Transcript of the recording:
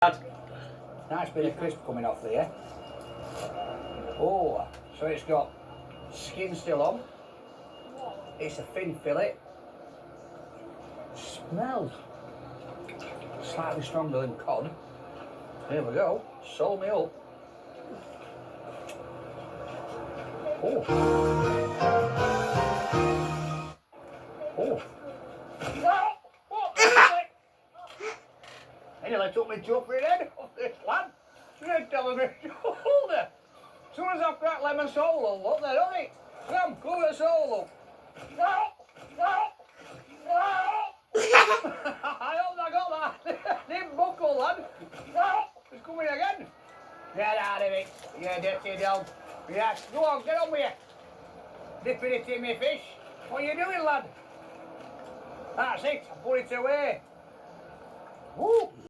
Nice bit of crisp coming off there. Oh, so it's got skin still on. It's a thin fillet. Smells slightly stronger than cod. There we go. Sold me up. Oh. Oh. They nearly took me to for it head off this lad. They're telling me shoulder. As soon as I've cracked lemon solo, look, they're on it. Come, glue the solo. I hope I got that. Didn't buckle, lad. It's coming again. Get out of it, you dirty dog. Yes, go on, get on with you. Dipping it in me fish. What are you doing, lad? That's it, I put it away. Woo.